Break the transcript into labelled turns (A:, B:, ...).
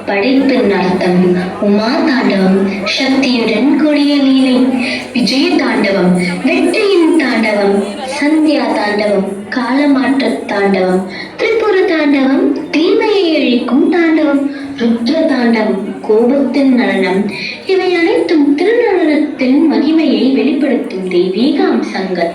A: படைப்பின் அர்த்தம் உமா தாண்டவம், சக்தியுடன் கூடிய லீலை. விஜய தாண்டவம் வெற்றியின் தாண்டவம், சந்தியா தாண்டவம் காலமாற்ற தாண்டவம், திரிபுர தாண்டவம் தீமையை அழிக்கும் தாண்டவம், ருத்ர தாண்டவம் கோபத்தின் நடனம். இவை அனைத்தும் திருநடனத்தின் மகிமையை வெளிப்படுத்தும் தெய்வீக அம்சங்கள்.